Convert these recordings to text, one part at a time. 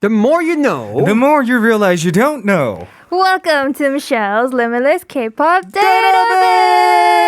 The more you know. The more you realize you don't know. Welcome to Michelle's Limitless K-Pop Database!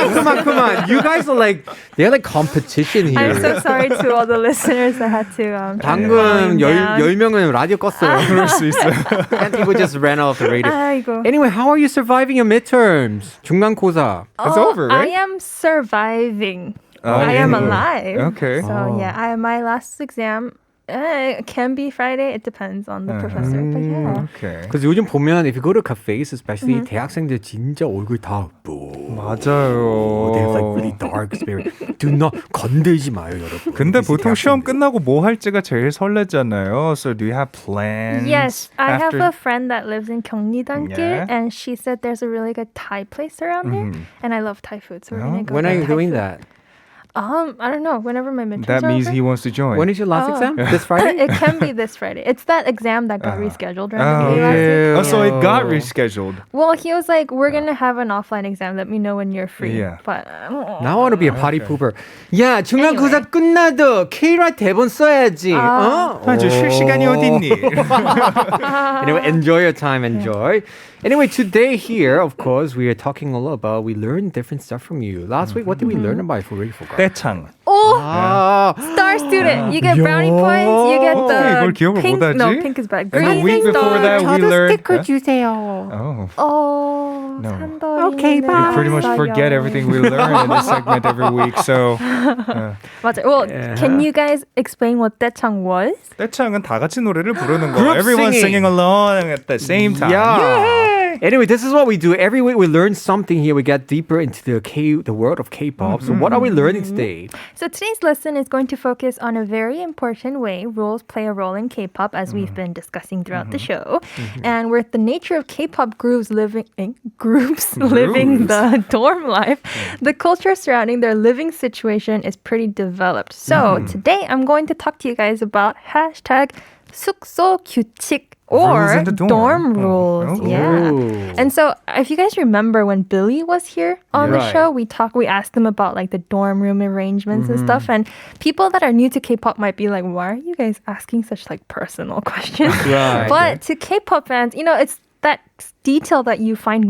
Come on. You guys are like, they're like competition here. I'm so sorry to all the listeners that had to 방금 10명은 라디오 껐어요. 그럴 수 있어요. And people just ran off the radio. 아이고. Anyway, how are you surviving your midterms? 중간고사. It's over, right? I am surviving. I am alive. Okay. So yeah, my last exam it can be Friday. It depends on the professor. But yeah. Okay. Because 요즘 보면 if you go to cafes, especially 대학생들 진짜 얼굴 다 맞아요. They have like really dark spirit. Do not 건들지 마요, 여러분. 근데 보통 시험 끝나고 뭐 할지가 제일 설레잖아요. So do you have plans? Yes, I have after? a friend that lives in Gyeongnidanggil, Yeah. and she said there's a really good Thai place around there, and I love Thai food, so we're gonna go. When to are you Thai doing food. that? I don't know. Whenever my midterms That are means over. he wants to join. When is your last exam? This Friday? It can be this Friday. It's that exam that got rescheduled Oh, randomly last week. yeah. So it got rescheduled. Well, he was like, "We're gonna have an offline exam. Let me know when you're free." Yeah. But Now I want to be a party pooper. 야, 중간고사 끝나도 Kride 대본 써야지. 어? 저 쉴 시간이 어딨니? Anyway, enjoy your time. Enjoy. Anyway, today here, of course, we are talking a lot about, we learned different stuff from you. Last week, what did we learn about? I already forgot. 떼창. oh, Ah, star student. You get brownie points. You get 이걸 the 기억을 pink. 못하지? No, pink is bad. And the Green week star. before that, we learned. 스티커 주세요. Oh. Oh, No. 산더리는 Okay, bye. We pretty much forget everything we learn in this segment every week. So 맞아. Well, Yeah. can you guys explain what 떼창 was? 떼창은 다 같이 노래를 부르는 거. Group Everyone singing. singing along at the same time. Yeah. Anyway, this is what we do. Every week we learn something here. We get deeper into the world of K-pop. So what are we learning today? So today's lesson is going to focus on a very important way rules play a role in K-pop, as we've been discussing throughout the show, and with the nature of K-pop groups living the dorm life, the culture surrounding their living situation is pretty developed. So today I'm going to talk to you guys about hashtag 숙소 규칙. Rules Or in the dorm. rules, Oh. yeah. Ooh. And so, if you guys remember when Billy was here on the Right. show, we asked him about like the dorm room arrangements and stuff. And people that are new to K-pop might be like, "Why are you guys asking such like personal questions?" Right. But to K-pop fans, it's that detail that you find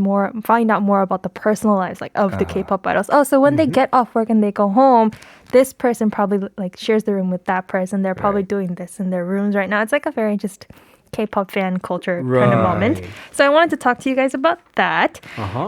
out more about the personal lives like of the K-pop idols. Oh, so when they get off work and they go home, this person probably like shares the room with that person. They're probably doing this in their rooms right now. It's like a very just K-pop fan culture kind of moment. Right. So I wanted to talk to you guys about that.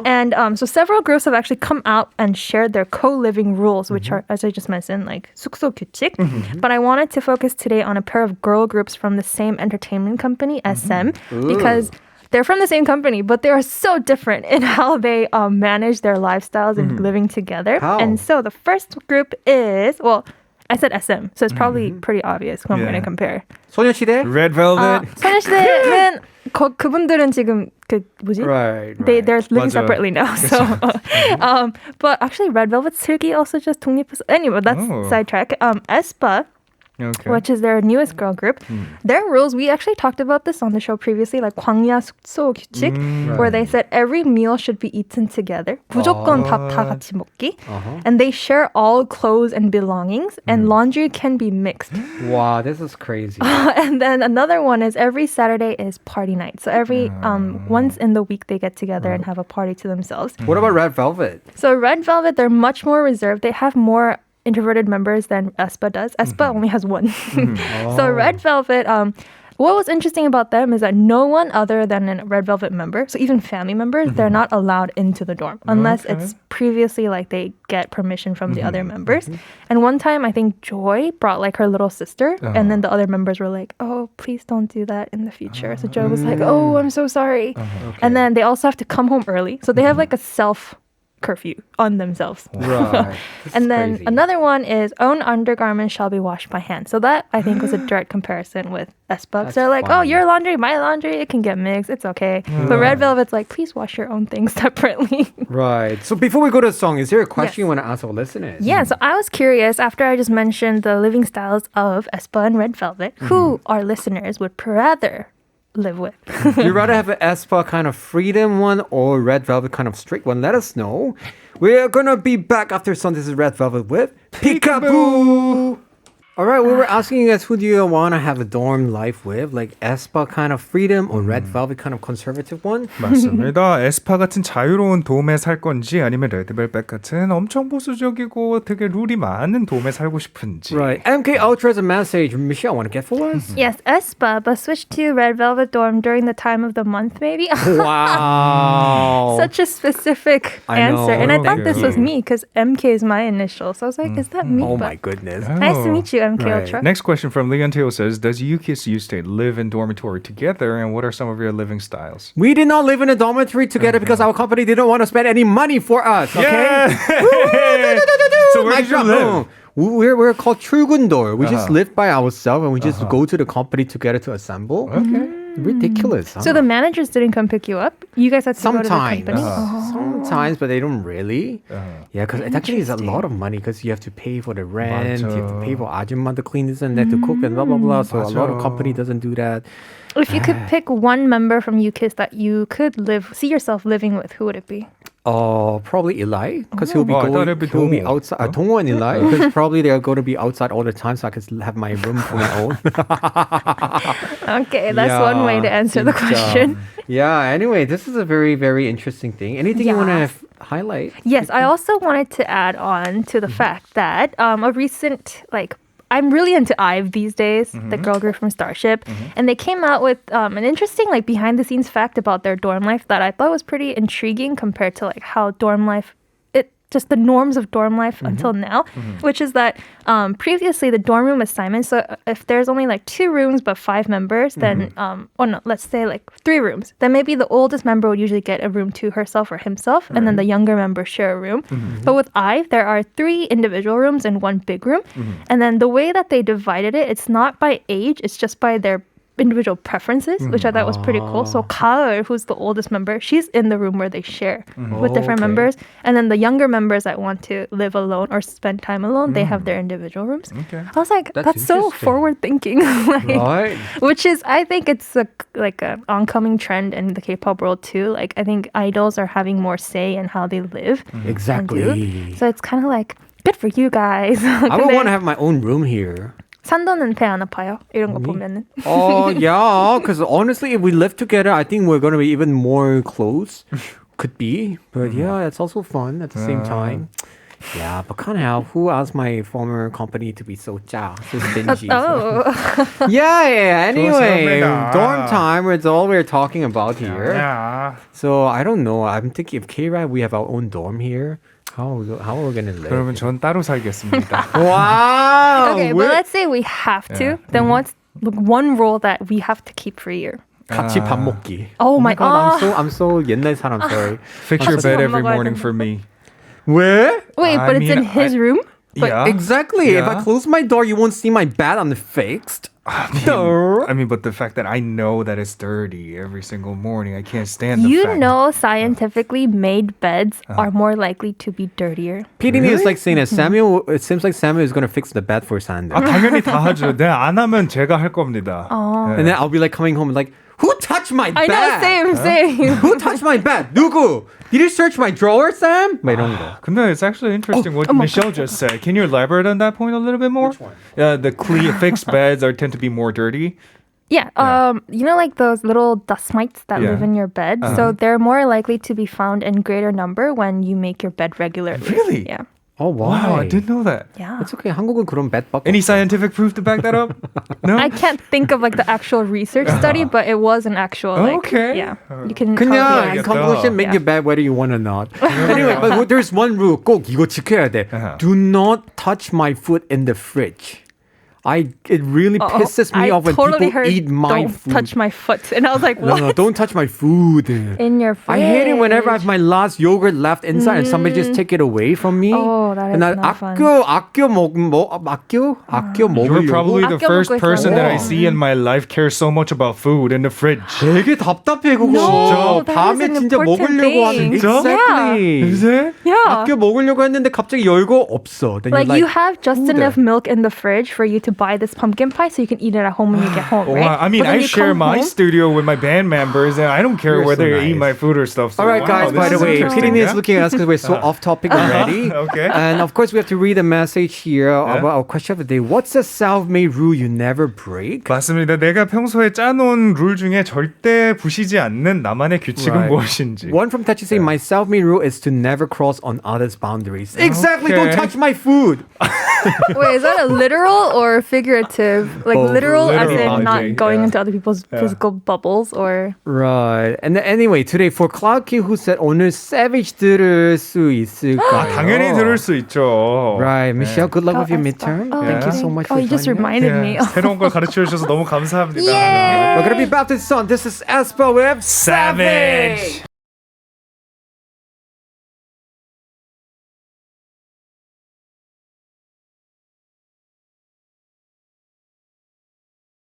And so several groups have actually come out and shared their co-living rules, which are, as I just mentioned, like 숙소 규칙. But I wanted to focus today on a pair of girl groups from the same entertainment company, SM, because they're from the same company, but they are so different in how they manage their lifestyles and living together. How? And so the first group is, well, I said SM, so it's probably pretty obvious who I'm going to Yeah. compare. 소녀시대? Red Velvet. 소녀시대는 그분들은 지금 뭐지? Right. They're living 맞아. separately now. So, but actually, Red Velvet 슬기 also just 독립했어. Anyway, that's Oh. sidetrack. aespa, Okay. which is their newest girl group. Their rules, we actually talked about this on the show previously, like 광야 숙소 규칙, where they said every meal should be eaten together. 무조건 밥 다 같이 먹기. And they share all clothes and belongings, and laundry can be mixed. Wow, this is crazy. And then another one is every Saturday is party night. So every once in the week they get together and have a party to themselves. What about Red Velvet? So Red Velvet, they're much more reserved. They have more introverted members than aespa does. aespa only has one. So Red Velvet, what was interesting about them is that no one other than a Red Velvet member, so even family members, they're not allowed into the dorm unless it's previously like they get permission from the other members. And one time, I think Joy brought like her little sister, and then the other members were like, "Oh, please don't do that in the future." So Joy was like, "Oh, I'm so sorry." And then they also have to come home early, so they have like a self curfew on themselves. Right. And then another one is own undergarments shall be washed by hand. So that I think was a direct comparison with aespa. That's They're like, oh, fun. your laundry, my laundry, it can get mixed. It's okay. But Red Velvet's like, please wash your own things separately. Right. So before we go to the song, is there a question Yes. you want to ask our listeners? Yeah, so I was curious after I just mentioned the living styles of aespa and Red Velvet, who our listeners would rather live with. You'd rather have an aespa kind of freedom one or red velvet kind of strict one? Let us know. We're gonna be back after some. This is Red Velvet with Peekaboo. All right, we were asking you guys, who do you want to have a dorm life with? Like aespa kind of freedom or red velvet kind of conservative one? 맞습니다. 에스파 같은 자유로운 돔에 살 건지 아니면 레드벨벳 같은 엄청 보수적이고 되게 룰이 많은 돔에 살고 싶은지. Right. MK Ultra is a message. Michelle, want to get for us? Yes, aespa, but switch to red velvet dorm during the time of the month, maybe. Wow. Such a specific I know. answer. And I thought this was Okay. me because MK is my initial. So I was like, is that me? Oh But my goodness. nice to meet you, MK Right. Ultra. Next question from Leon Teo says, does UKIS U-State live in dormitory together and what are some of your living styles? We did not live in a dormitory together because our company didn't want to spend any money for us. Okay. Yeah! So where Mic did you drop. live? We're called 출근돌. We just live by ourselves and we just go to the company together to assemble. Okay. Ridiculous. So the managers didn't come pick you up? You guys had to go to the Sometimes. company? Sometimes, but they don't really. Yeah, because it actually is a lot of money because you have to pay for the rent, you have to pay for 아줌마 to clean this and that, to cook and blah, blah, blah. So a lot of company doesn't do that. If you could pick one member from UKIS that you could see yourself living with, who would it be? Probably Eli, because he'll be I thought going, it'd be he'll be 동호. outside. 동호 and Eli, because probably they're going to be outside all the time, so I can have my room for my own. Okay, that's one way to answer the 진짜. question. Yeah. Anyway, this is a very, very interesting thing. Anything you want to highlight? Yes, I also wanted to add on to the fact that a recent, I'm really into IVE these days, the girl group from Starship, and they came out with an interesting behind the scenes fact about their dorm life that I thought was pretty intriguing compared to how dorm life, just the norms of dorm life until now, which is that previously the dorm room assignment, so if there's only 2 rooms but 5 members, then, let's say 3 rooms, then maybe the oldest member would usually get a room to herself or himself, and then the younger members share a room. But with IVE, there are 3 individual rooms and 1 big room. And then the way that they divided it, it's not by age, it's just by their individual preferences, which I thought was pretty cool. So Kaur, who's the oldest member, she's in the room where they share with different members. And then the younger members that want to live alone or spend time alone, they have their individual rooms. Okay. I was like, that's so interesting. forward thinking. Right. Which is, I think it's a oncoming trend in the K-pop world too. I think idols are having more say in how they live. and do. Exactly. So it's kind of good for you guys. I would want to have my own room here. 산도는 배 안 아파요? 이런 거 보면은. Oh, yeah. Because honestly, if we live together, I think we're going to be even more close. Could be. But yeah, it's also fun at the same time. Yeah, but kind of who asked my former company to be so so stingy? Oh. Yeah. Anyway, 좋습니다. dorm time is all we're talking about here. Yeah. So I don't know. I'm thinking if Kride, we have our own dorm here. How are we going to live? 그러면 전 따로 살겠습니다. Wow. Okay, but let's say we have to. Then what's one rule that we have to keep for you? 같이 밥 먹기. Oh my god. I'm so 옛날 사람. Sorry. Fix your bed 밥 every 먹어야 morning 된다. for me. Where? Wait, I but it's in mean, his room? Yeah. Exactly. If I Yeah. close my door, you won't see my bed unfixed. No. I mean, but the fact that I know that it's dirty every single morning, I can't stand the You fact. know scientifically made beds are more likely to be dirtier. PD님 is like saying that Samuel, it seems like Samuel is going to fix the bed for Sander. 당연히 다 하죠. 네, 안 하면 제가 할 겁니다. 네. And then I'll be like coming home and like, who touched my I bed? know, same. Who touched my bed? 누구? Did you search my drawer, Sam? 막 이런 거. 근데 it's actually interesting what Michelle just said. Can you elaborate on that point a little bit more? Which one? The clean, fixed beds tend to be more dirty. Yeah, you know those little dust mites that live in your bed? So they're more likely to be found in greater number when you make your bed regularly. Really? Yeah. Oh, why? Wow, I didn't know that. Yeah. It's okay. 한국은 그런 bedbug. Any scientific proof to back that up? No? I can't think of the actual research study, but it was an actual Okay. yeah. You can 그냥 probably in ask. conclusion, make Yeah. your bed whether you want or not. Anyway, but there's one rule. 꼭 이거 지켜야 돼. Do not touch my food in the fridge. It really pisses me off when totally people heard, eat my don't food. touch my foot. And I was like, No, what? no, don't touch my food. In your fridge. I hate it whenever I have my last yogurt left inside and somebody just take it away from me. Oh, that is and I not fun. 아껴 먹으려고 You're probably the 아껴 first 먹고 person that I 있어요. see in my life cares so much about food in the fridge. 되게 답답해 그거. No, 진짜 that 밤에 is an 진짜 important 먹으려고 하는. thing. Exactly. Is it? Yeah. 아껴 먹으려고 했는데 갑자기 열고 없어. Then Like you're you have just who enough the- milk in the fridge for you to to buy this pumpkin pie so you can eat it at home when you get home, right? Wow, I mean, But then I you share come my home- studio with my band members, and I don't care You're whether so they eat nice. my food or stuff. So All right, guys, wow, by this the is way, interesting, Kitty is yeah? looking at us because we're so off topic already. Okay. And of course, we have to read a message here about our question of the day. What's a self-made rule you never break? 맞습니다. 내가 평소에 짜놓은 룰 중에 절대 부시지 않는 나만의 규칙은 Right. 무엇인지. One from Tachi saying, my self-made rule is to never cross on others' boundaries. Exactly, Okay. don't touch my food. Wait, is that a literal or figurative? Like Both. literal as Literal, in I not think, going yeah. into other people's physical bubbles or... Right. And then anyway, today for Cloudkey who said 오늘 savage 들을 수 있을까요? 당연히 들을 수 있죠. Right. Michelle, good luck with your midterm. Oh, Thank you so much Oh, for you just joining us. reminded me. 새로운 걸 가르쳐 주셔서 너무 감사합니다. Yeah. We're gonna be back to the song. This is Espa with Savage.